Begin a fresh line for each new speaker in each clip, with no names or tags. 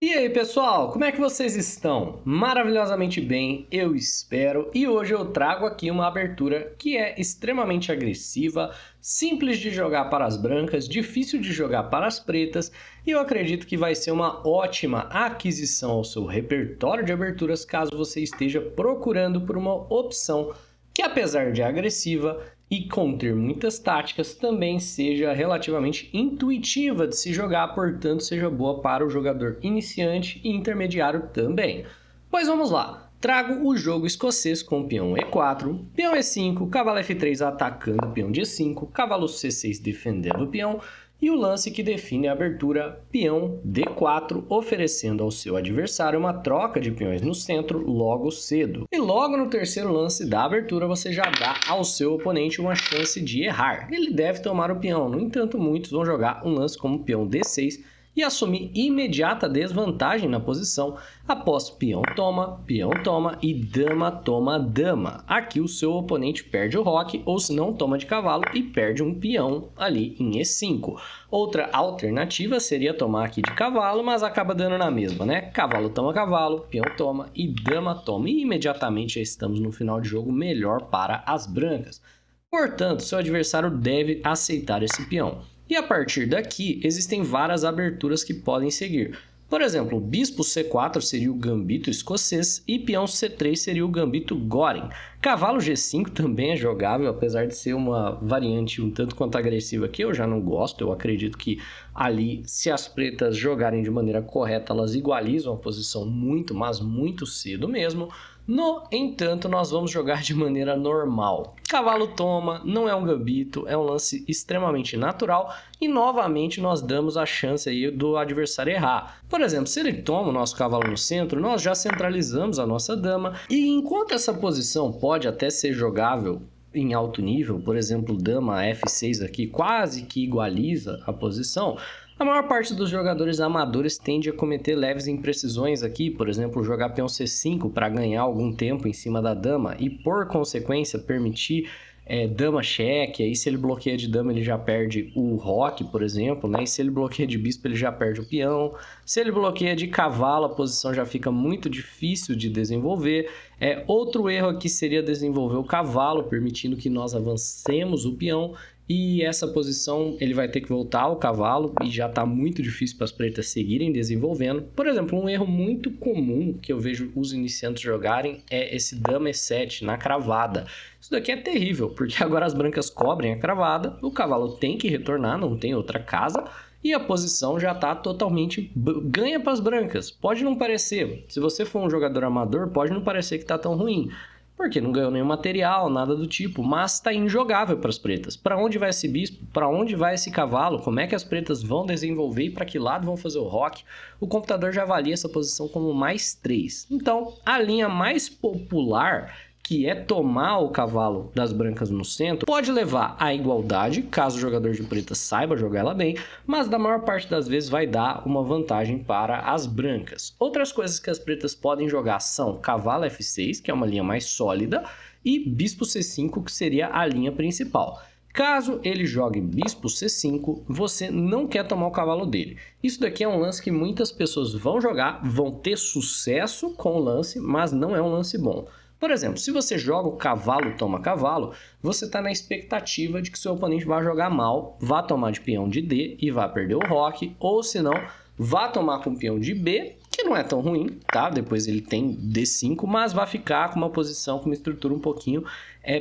E aí pessoal, como é que vocês estão? Maravilhosamente bem, eu espero, e hoje eu trago aqui uma abertura que é extremamente agressiva, simples de jogar para as brancas, difícil de jogar para as pretas, e eu acredito que vai ser uma ótima aquisição ao seu repertório de aberturas caso você esteja procurando por uma opção que, apesar de agressiva e conter muitas táticas, também seja relativamente intuitiva de se jogar, portanto seja boa para o jogador iniciante e intermediário também. Pois vamos lá, trago o jogo escocês com peão E4, peão E5, cavalo F3 atacando o peão de E5, cavalo C6 defendendo o peão, e o lance que define a abertura, peão D4, oferecendo ao seu adversário uma troca de peões no centro logo cedo. E logo no terceiro lance da abertura você já dá ao seu oponente uma chance de errar. Ele deve tomar o peão, no entanto muitos vão jogar um lance como peão D6 e assumir imediata desvantagem na posição após peão toma e dama toma dama. Aqui o seu oponente perde o roque ou se não toma de cavalo e perde um peão ali em E5. Outra alternativa seria tomar aqui de cavalo, mas acaba dando na mesma, né? Cavalo, peão toma e dama toma. E imediatamente já estamos no final de jogo melhor para as brancas. Portanto, seu adversário deve aceitar esse peão. E a partir daqui, existem várias aberturas que podem seguir. Por exemplo, bispo C4 seria o gambito escocês e peão C3 seria o gambito Goring. Cavalo G5 também é jogável, apesar de ser uma variante um tanto quanto agressiva que eu já não gosto. Eu acredito que ali, se as pretas jogarem de maneira correta, elas igualizam a posição muito, mas muito cedo mesmo. No entanto, nós vamos jogar de maneira normal. Cavalo toma, não é um gambito, é um lance extremamente natural e novamente nós damos a chance aí do adversário errar. Por exemplo, se ele toma o nosso cavalo no centro, nós já centralizamos a nossa dama e enquanto essa posição pode até ser jogável em alto nível, por exemplo, dama F6 aqui quase que igualiza a posição, a maior parte dos jogadores amadores tende a cometer leves imprecisões aqui, por exemplo, jogar peão C5 para ganhar algum tempo em cima da dama e, por consequência, permitir dama cheque. Aí se ele bloqueia de dama ele já perde o roque, por exemplo, né? E se ele bloqueia de bispo ele já perde o peão. Se ele bloqueia de cavalo a posição já fica muito difícil de desenvolver. Outro erro aqui seria desenvolver o cavalo, permitindo que nós avancemos o peão. E essa posição ele vai ter que voltar ao cavalo e já está muito difícil para as pretas seguirem desenvolvendo. Por exemplo, um erro muito comum que eu vejo os iniciantes jogarem é esse dama E7 na cravada. Isso daqui é terrível, porque agora as brancas cobrem a cravada, o cavalo tem que retornar, não tem outra casa, e a posição já está totalmente ganha para as brancas. Pode não parecer, se você for um jogador amador, pode não parecer que está tão ruim, porque não ganhou nenhum material, nada do tipo, mas está injogável para as pretas. Para onde vai esse bispo? Para onde vai esse cavalo? Como é que as pretas vão desenvolver e para que lado vão fazer o roque? O computador já avalia essa posição como mais 3. Então, a linha mais popular, que é tomar o cavalo das brancas no centro, pode levar à igualdade, caso o jogador de preta saiba jogar ela bem, mas da maior parte das vezes vai dar uma vantagem para as brancas. Outras coisas que as pretas podem jogar são cavalo F6, que é uma linha mais sólida, e bispo C5, que seria a linha principal. Caso ele jogue bispo C5, você não quer tomar o cavalo dele. Isso daqui é um lance que muitas pessoas vão jogar, vão ter sucesso com o lance, mas não é um lance bom. Por exemplo, se você joga o cavalo toma cavalo, você está na expectativa de que seu oponente vai jogar mal, vá tomar de peão de D e vá perder o roque, ou se não, vá tomar com peão de B, que não é tão ruim, tá? Depois ele tem D5, mas vai ficar com uma posição, com uma estrutura um pouquinho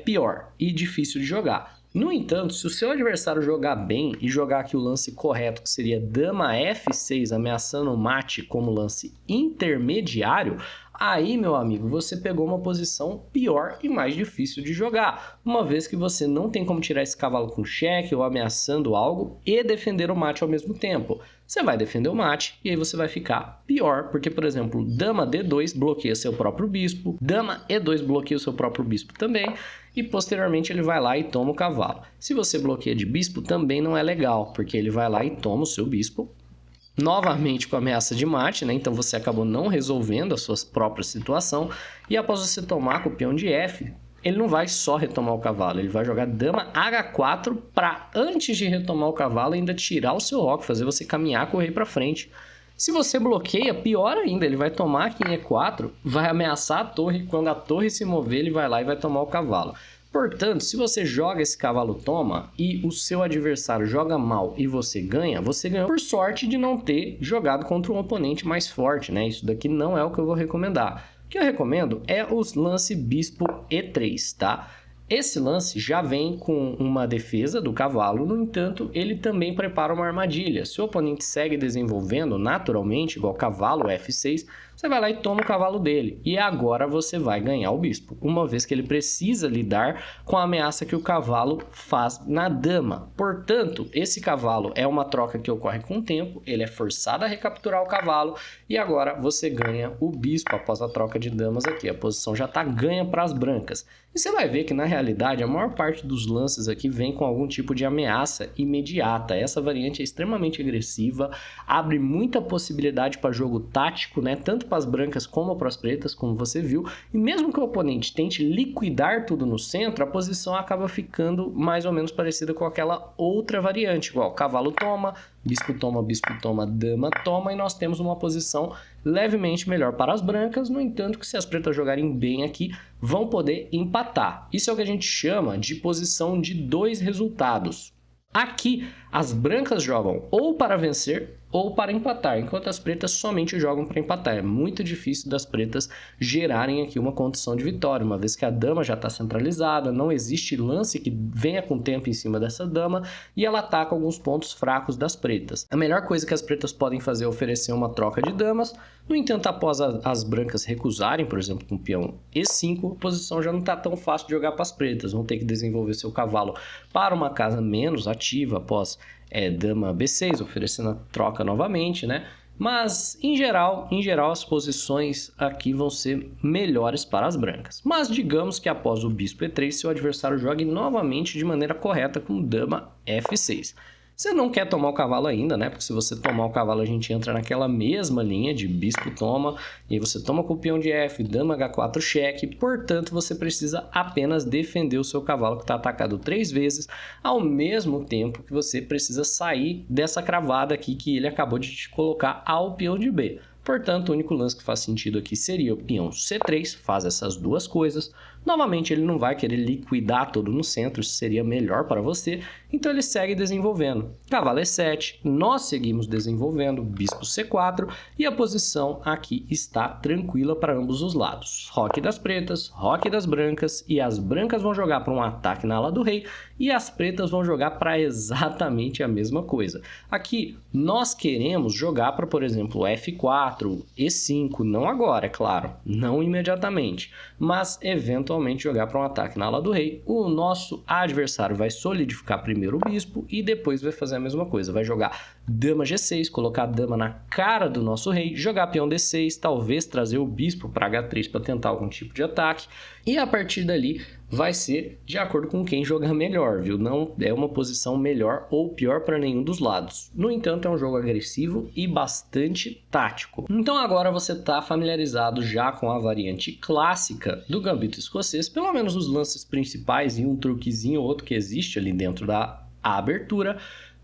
pior e difícil de jogar. No entanto, se o seu adversário jogar bem e jogar aqui o lance correto, que seria dama F6 ameaçando o mate como lance intermediário, aí, meu amigo, você pegou uma posição pior e mais difícil de jogar, uma vez que você não tem como tirar esse cavalo com cheque ou ameaçando algo e defender o mate ao mesmo tempo. Você vai defender o mate e aí você vai ficar pior, porque, por exemplo, dama D2 bloqueia seu próprio bispo, dama E2 bloqueia o seu próprio bispo também, e posteriormente ele vai lá e toma o cavalo. Se você bloqueia de bispo, também não é legal, porque ele vai lá e toma o seu bispo, novamente com ameaça de mate, né? Então você acabou não resolvendo a sua própria situação, e após você tomar com o peão de F, ele não vai só retomar o cavalo, ele vai jogar dama H4 para, antes de retomar o cavalo, ainda tirar o seu roque, fazer você caminhar com o rei para frente. Se você bloqueia, pior ainda, ele vai tomar aqui em E4, vai ameaçar a torre, quando a torre se mover, ele vai lá e vai tomar o cavalo. Portanto, se você joga esse cavalo toma e o seu adversário joga mal e você ganhou por sorte de não ter jogado contra um oponente mais forte, né? Isso daqui não é o que eu vou recomendar. O que eu recomendo é o lance bispo E3, tá? Esse lance já vem com uma defesa do cavalo, no entanto, ele também prepara uma armadilha. Se o oponente segue desenvolvendo naturalmente, igual cavalo F6, você vai lá e toma o cavalo dele. E agora você vai ganhar o bispo, uma vez que ele precisa lidar com a ameaça que o cavalo faz na dama. Portanto, esse cavalo é uma troca que ocorre com o tempo, ele é forçado a recapturar o cavalo e agora você ganha o bispo após a troca de damas aqui. A posição já está ganha para as brancas. E você vai ver que, na realidade, a maior parte dos lances aqui vem com algum tipo de ameaça imediata. Essa variante é extremamente agressiva, abre muita possibilidade para jogo tático, né? Tanto para as brancas como para as pretas, como você viu. E mesmo que o oponente tente liquidar tudo no centro, a posição acaba ficando mais ou menos parecida com aquela outra variante, igual cavalo toma, bispo toma, dama toma, e nós temos uma posição levemente melhor para as brancas. No entanto, que se as pretas jogarem bem aqui, vão poder empatar. Isso é o que a gente chama de posição de dois resultados. Aqui, as brancas jogam ou para vencer ou para empatar, enquanto as pretas somente jogam para empatar. É muito difícil das pretas gerarem aqui uma condição de vitória, uma vez que a dama já está centralizada, não existe lance que venha com tempo em cima dessa dama e ela ataca alguns pontos fracos das pretas. A melhor coisa que as pretas podem fazer é oferecer uma troca de damas. No entanto, após as brancas recusarem, por exemplo, com o peão E5, a posição já não está tão fácil de jogar para as pretas. Vão ter que desenvolver seu cavalo para uma casa menos ativa após dama B6, oferecendo a troca novamente, né? Mas, em geral, as posições aqui vão ser melhores para as brancas. Mas digamos que após o bispo E3, seu adversário jogue novamente de maneira correta com dama F6. Você não quer tomar o cavalo ainda, né? Porque se você tomar o cavalo, a gente entra naquela mesma linha de bispo toma, e aí você toma com o peão de F, dama H4 cheque, portanto você precisa apenas defender o seu cavalo que está atacado 3 vezes, ao mesmo tempo que você precisa sair dessa cravada aqui que ele acabou de te colocar ao peão de B. Portanto, o único lance que faz sentido aqui seria o peão C3, faz essas duas coisas. Novamente, ele não vai querer liquidar todo no centro, isso seria melhor para você. Então, ele segue desenvolvendo. Cavalo E7, nós seguimos desenvolvendo, bispo C4, e a posição aqui está tranquila para ambos os lados. Roque das pretas, roque das brancas, e as brancas vão jogar para um ataque na ala do rei, e as pretas vão jogar para exatamente a mesma coisa. Aqui, nós queremos jogar para, por exemplo, F4, E5, não agora, é claro, não imediatamente, mas eventualmente jogar para um ataque na ala do rei. O nosso adversário vai solidificar primeiro o bispo e depois vai fazer a mesma coisa, vai jogar dama G6, colocar a dama na cara do nosso rei, jogar peão D6, talvez trazer o bispo para H3 para tentar algum tipo de ataque, e a partir dali vai ser de acordo com quem jogar melhor, viu? Não é uma posição melhor ou pior para nenhum dos lados. No entanto, é um jogo agressivo e bastante tático. Então agora você está familiarizado já com a variante clássica do gambito escocês, pelo menos os lances principais e um truquezinho ou outro que existe ali dentro da abertura.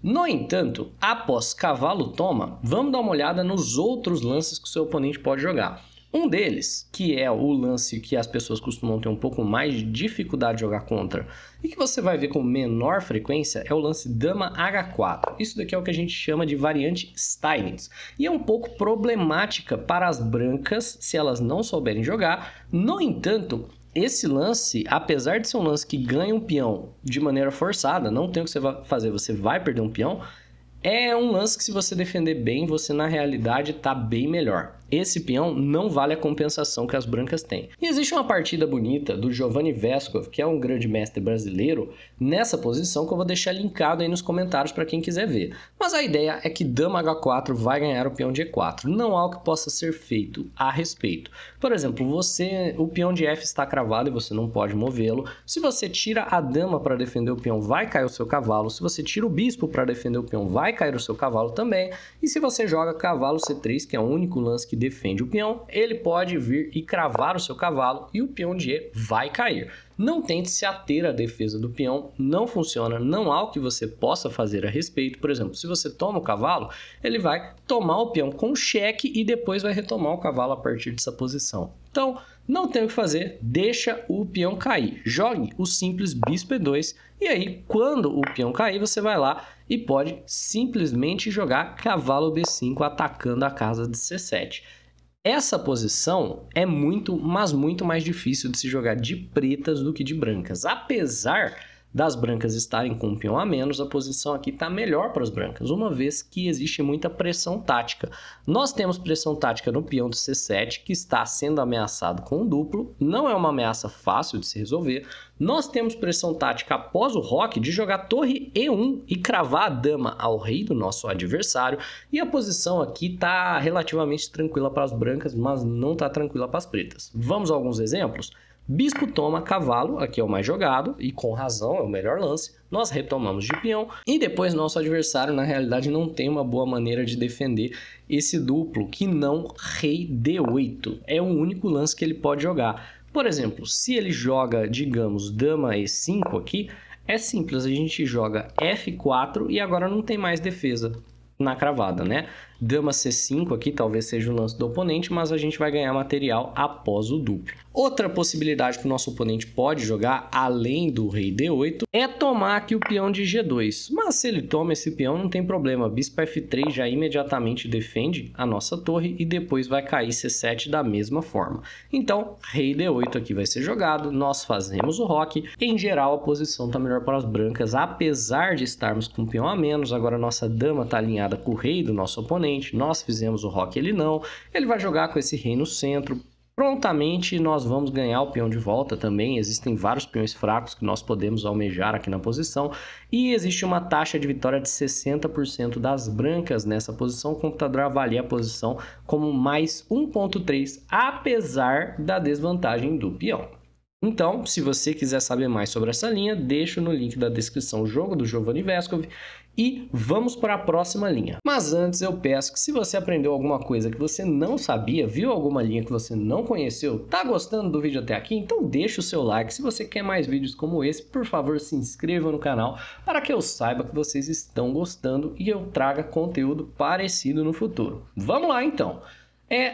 No entanto, após cavalo toma, vamos dar uma olhada nos outros lances que o seu oponente pode jogar. Um deles, que é o lance que as pessoas costumam ter um pouco mais de dificuldade de jogar contra e que você vai ver com menor frequência, é o lance dama H4. Isso daqui é o que a gente chama de variante Steinitz. E é um pouco problemática para as brancas se elas não souberem jogar. No entanto, esse lance, apesar de ser um lance que ganha um peão de maneira forçada, não tem o que você vai fazer, você vai perder um peão, é um lance que se você defender bem, você na realidade está bem melhor. Esse peão não vale a compensação que as brancas têm. E existe uma partida bonita do Giovanni Vescov, que é um grande mestre brasileiro, nessa posição que eu vou deixar linkado aí nos comentários para quem quiser ver. Mas a ideia é que dama H4 vai ganhar o peão de E4. Não há o que possa ser feito a respeito. Por exemplo, o peão de F está cravado e você não pode movê-lo. Se você tira a dama para defender o peão, vai cair o seu cavalo. Se você tira o bispo para defender o peão, vai cair o seu cavalo também. E se você joga cavalo C3, que é o único lance que defende o peão, ele pode vir e cravar o seu cavalo e o peão de E vai cair. não tente se ater à defesa do peão, não funciona, não há o que você possa fazer a respeito. Por exemplo, se você toma o cavalo, ele vai tomar o peão com cheque e depois vai retomar o cavalo a partir dessa posição. Então, não tem o que fazer, deixa o peão cair. Jogue o simples bispo E2 e aí, quando o peão cair, você vai lá e pode simplesmente jogar cavalo B5 atacando a casa de C7. Essa posição é muito, mas muito mais difícil de se jogar de pretas do que de brancas. Apesar das brancas estarem com um peão a menos, a posição aqui está melhor para as brancas, uma vez que existe muita pressão tática. Nós temos pressão tática no peão de C7, que está sendo ameaçado com um duplo, não é uma ameaça fácil de se resolver. Nós temos pressão tática após o roque de jogar torre E1 e cravar a dama ao rei do nosso adversário, e a posição aqui está relativamente tranquila para as brancas, mas não está tranquila para as pretas. Vamos a alguns exemplos? Bispo toma cavalo, aqui é o mais jogado, e com razão, é o melhor lance. Nós retomamos de peão, e depois nosso adversário, na realidade, não tem uma boa maneira de defender esse duplo, que não rei D8. É o único lance que ele pode jogar. Por exemplo, se ele joga, digamos, dama E5 aqui, é simples, a gente joga F4 e agora não tem mais defesa na cravada, né? Dama C5 aqui talvez seja o lance do oponente, mas a gente vai ganhar material após o duplo. Outra possibilidade que o nosso oponente pode jogar, além do rei D8, é tomar aqui o peão de G2. Mas se ele toma esse peão, não tem problema. Bispo F3 já imediatamente defende a nossa torre e depois vai cair C7 da mesma forma. Então, rei D8 aqui vai ser jogado, nós fazemos o roque. Em geral, a posição está melhor para as brancas, apesar de estarmos com um peão a menos. Agora, nossa dama está alinhada com o rei do nosso oponente. Nós fizemos o roque, ele não. Ele vai jogar com esse rei no centro. Prontamente nós vamos ganhar o peão de volta também. Existem vários peões fracos que nós podemos almejar aqui na posição. E existe uma taxa de vitória de 60% das brancas nessa posição. O computador avalia a posição como mais 1.3, apesar da desvantagem do peão. Então, se você quiser saber mais sobre essa linha, deixo no link da descrição o jogo do Giovanni Vescovi e vamos para a próxima linha. Mas antes eu peço que se você aprendeu alguma coisa que você não sabia, viu alguma linha que você não conheceu, tá gostando do vídeo até aqui? Então deixa o seu like. Se você quer mais vídeos como esse, por favor se inscreva no canal para que eu saiba que vocês estão gostando e eu traga conteúdo parecido no futuro. Vamos lá então!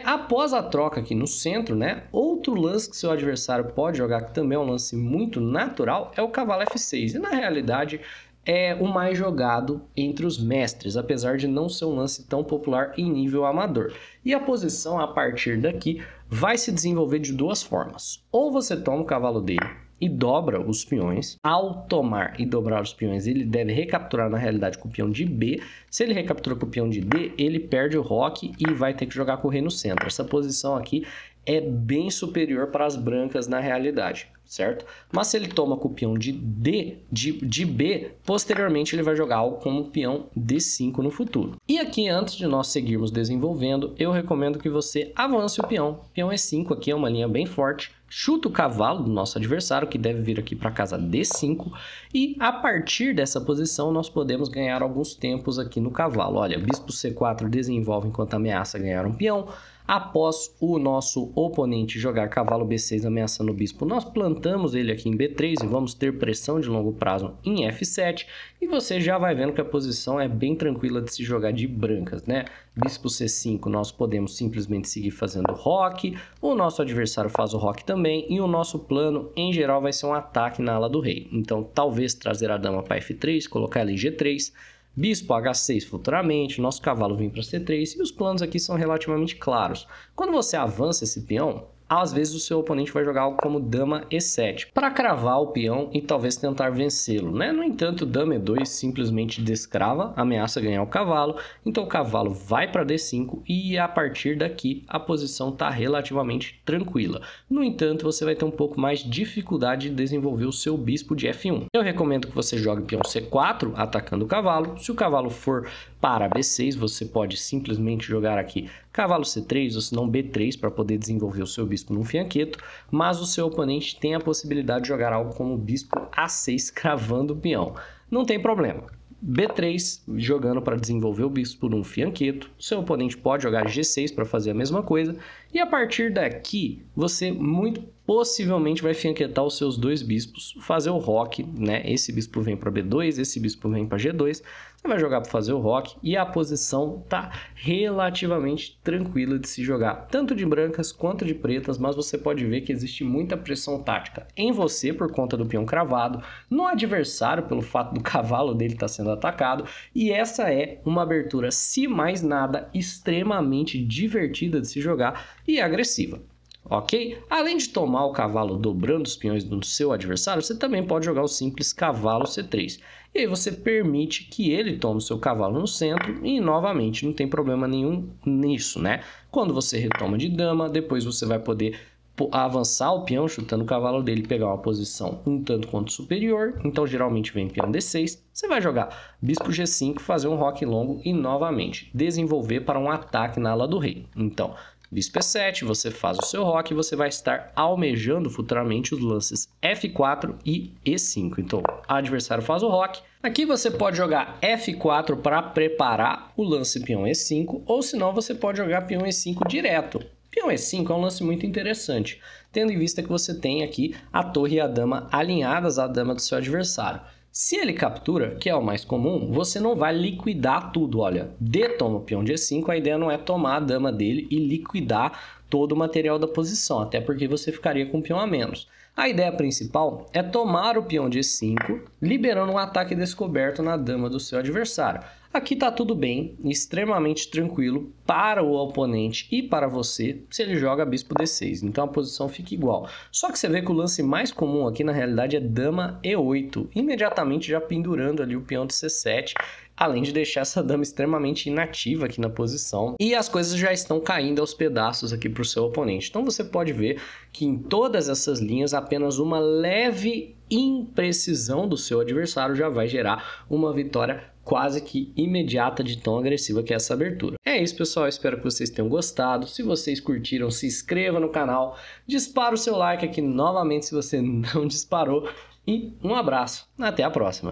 Após a troca aqui no centro, né, outro lance que seu adversário pode jogar, que também é um lance muito natural, é o cavalo F6. E na realidade é o mais jogado entre os mestres, apesar de não ser um lance tão popular em nível amador. E a posição a partir daqui vai se desenvolver de duas formas. Ou você toma o cavalo dele e dobra os peões. Ao tomar e dobrar os peões, ele deve recapturar na realidade com o peão de B. Se ele recaptura com o peão de D, ele perde o roque e vai ter que jogar com o rei no centro. Essa posição aqui é bem superior para as brancas na realidade, certo? Mas se ele toma com o peão de B, posteriormente ele vai jogar algo como o peão D5 no futuro. E aqui, antes de nós seguirmos desenvolvendo, eu recomendo que você avance o peão. Peão E5 aqui é uma linha bem forte. Chuta o cavalo do nosso adversário, que deve vir aqui para a casa D5. E a partir dessa posição, nós podemos ganhar alguns tempos aqui no cavalo. Olha, bispo C4 desenvolve enquanto ameaça ganhar um peão. Após o nosso oponente jogar cavalo B6 ameaçando o bispo, nós plantamos ele aqui em B3 e vamos ter pressão de longo prazo em F7. E você já vai vendo que a posição é bem tranquila de se jogar de brancas, né? Bispo C5 nós podemos simplesmente seguir fazendo roque, o nosso adversário faz o roque também e o nosso plano em geral vai ser um ataque na ala do rei. Então talvez trazer a dama para F3, colocar ela em G3, bispo H6 futuramente, nosso cavalo vem para C3 e os planos aqui são relativamente claros. Quando você avança esse peão, às vezes o seu oponente vai jogar algo como dama E7 para cravar o peão e talvez tentar vencê-lo, né? No entanto, dama E2 simplesmente descrava, ameaça ganhar o cavalo, então o cavalo vai para D5 e a partir daqui a posição está relativamente tranquila. No entanto, você vai ter um pouco mais de dificuldade de desenvolver o seu bispo de F1. Eu recomendo que você jogue peão C4 atacando o cavalo. Se o cavalo for para B6, você pode simplesmente jogar aqui cavalo C3 ou se não B3 para poder desenvolver o seu bispo num fianqueto, mas o seu oponente tem a possibilidade de jogar algo como bispo A6 cravando o peão. Não tem problema. B3 jogando para desenvolver o bispo num fianqueto, o seu oponente pode jogar G6 para fazer a mesma coisa, e a partir daqui você muito possivelmente vai fianquetar os seus dois bispos, fazer o roque, né? Esse bispo vem para B2, esse bispo vem para G2. Você vai jogar para fazer o roque e a posição tá relativamente tranquila de se jogar, tanto de brancas quanto de pretas, mas você pode ver que existe muita pressão tática em você por conta do peão cravado, no adversário pelo fato do cavalo dele estar sendo atacado, e essa é uma abertura, se mais nada, extremamente divertida de se jogar e agressiva. Ok? Além de tomar o cavalo dobrando os peões do seu adversário, você também pode jogar o simples cavalo C3. E aí você permite que ele tome o seu cavalo no centro e, novamente, não tem problema nenhum nisso, né? Quando você retoma de dama, depois você vai poder avançar o peão chutando o cavalo dele, pegar uma posição um tanto quanto superior. Então, geralmente vem peão D6. Você vai jogar bispo G5, fazer um roque longo e, novamente, desenvolver para um ataque na ala do rei. Então, bispo E7, você faz o seu roque e você vai estar almejando futuramente os lances F4 e E5. Então, o adversário faz o roque. Aqui você pode jogar F4 para preparar o lance peão E5, ou senão você pode jogar peão E5 direto. Peão E5 é um lance muito interessante, tendo em vista que você tem aqui a torre e a dama alinhadas à dama do seu adversário. Se ele captura, que é o mais comum, você não vai liquidar tudo. Olha, D toma o peão de E5, a ideia não é tomar a dama dele e liquidar todo o material da posição, até porque você ficaria com um peão a menos. A ideia principal é tomar o peão de E5, liberando um ataque descoberto na dama do seu adversário. Aqui está tudo bem, extremamente tranquilo para o oponente e para você se ele joga bispo D6, então a posição fica igual. Só que você vê que o lance mais comum aqui na realidade é dama E8, imediatamente já pendurando ali o peão de C7, além de deixar essa dama extremamente inativa aqui na posição. E as coisas já estão caindo aos pedaços aqui para o seu oponente. Então você pode ver que em todas essas linhas apenas uma leve imprecisão do seu adversário já vai gerar uma vitória quase que imediata de tão agressiva que é essa abertura. É isso, pessoal, eu espero que vocês tenham gostado. Se vocês curtiram, se inscreva no canal, dispara o seu like aqui novamente se você não disparou e um abraço, até a próxima.